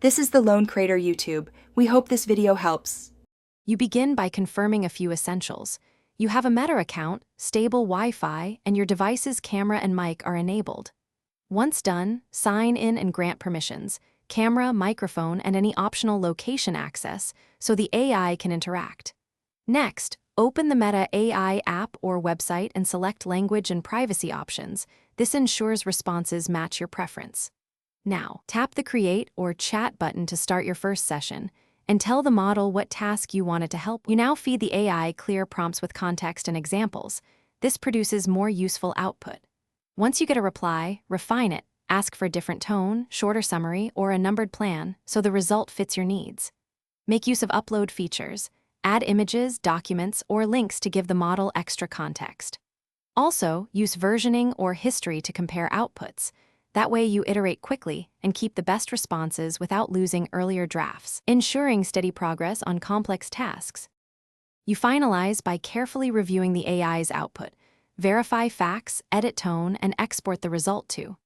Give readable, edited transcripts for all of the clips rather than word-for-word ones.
This is the Lone Crater YouTube. We hope this video helps. You begin by confirming a few essentials. You have a Meta account, stable Wi-Fi, and your device's camera and mic are enabled. Once done, sign in and grant permissions, camera, microphone, and any optional location access so the AI can interact. Next, open the Meta AI app or website and select language and privacy options. This ensures responses match your preference. Now, tap the Create or Chat button to start your first session and tell the model what task you want it to help. You now feed the AI clear prompts with context and examples. This produces more useful output. Once you get a reply, refine it. Ask for a different tone, shorter summary, or a numbered plan so the result fits your needs. Make use of upload features. Add images, documents, or links to give the model extra context. Also, use versioning or history to compare outputs. That way you iterate quickly and keep the best responses without losing earlier drafts, ensuring steady progress on complex tasks. You finalize by carefully reviewing the AI's output. Verify facts, edit tone, and export the result to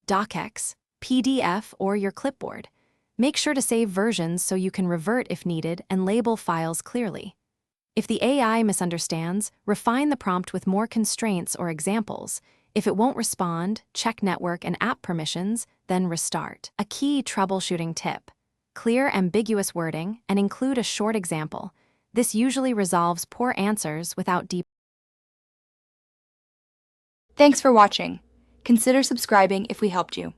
docx, PDF, or your clipboard. Make sure to save versions so you can revert if needed and label files clearly. If the AI misunderstands, refine the prompt with more constraints or examples. If it won't respond, check network and app permissions, then restart. A key troubleshooting tip: clear ambiguous wording and include a short example. This usually resolves poor answers without deep. Thanks for watching. Consider subscribing if we helped you.